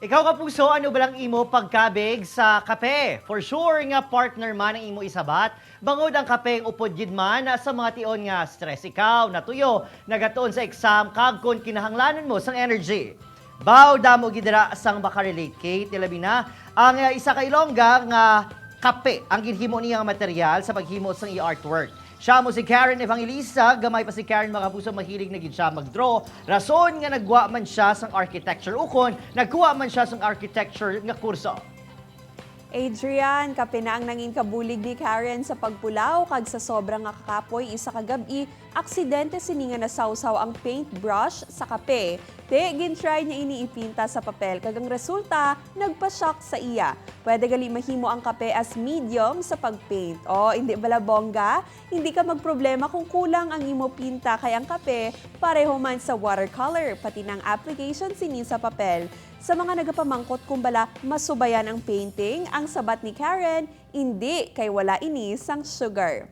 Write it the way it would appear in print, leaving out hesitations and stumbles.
Ikaw kapuso, ano ba lang imo pagkabig sa kape? For sure nga partner man ang imo isabat. Bangod ang kape ang upod gid man sa mga tion nga stress ikaw, natuyo, nagatuon sa exam, kag kun kinahanglanon mo sang energy. Baw damo gidra sang makarelate kay tilabi na ang isa ka Ilongga nga kape ang ginhimo niya nga material sa paghimo sang i-artwork. Siya mo si Karen Evangelista, gamay pa si Karen mga kapuso, mahilig na gid siya mag-draw. Rason nga nagwa man siya sang architecture ukon, nagkuha man siya sang architecture nga kurso. Adrian, kape na ang nangin kabulig ni Karen sa pagpulaw kag sa sobrang nga kakapoy isa ka gabi, aksidente sini nga nasawsaw ang paintbrush sa kape. Gintry niya iniipinta sa papel kag ang resulta nagpa-shock sa iya. Pwede gali mahimo ang kape as medium sa pagpaint. O hindi bala bongga, hindi ka magproblema kung kulang ang imo pinta kay ang kape pareho man sa watercolor pati ng application sini sa papel. Sa mga nagapamangkot kumbala masubayan ang painting, ang sabat ni Karen, hindi kay wala inis ang sugar.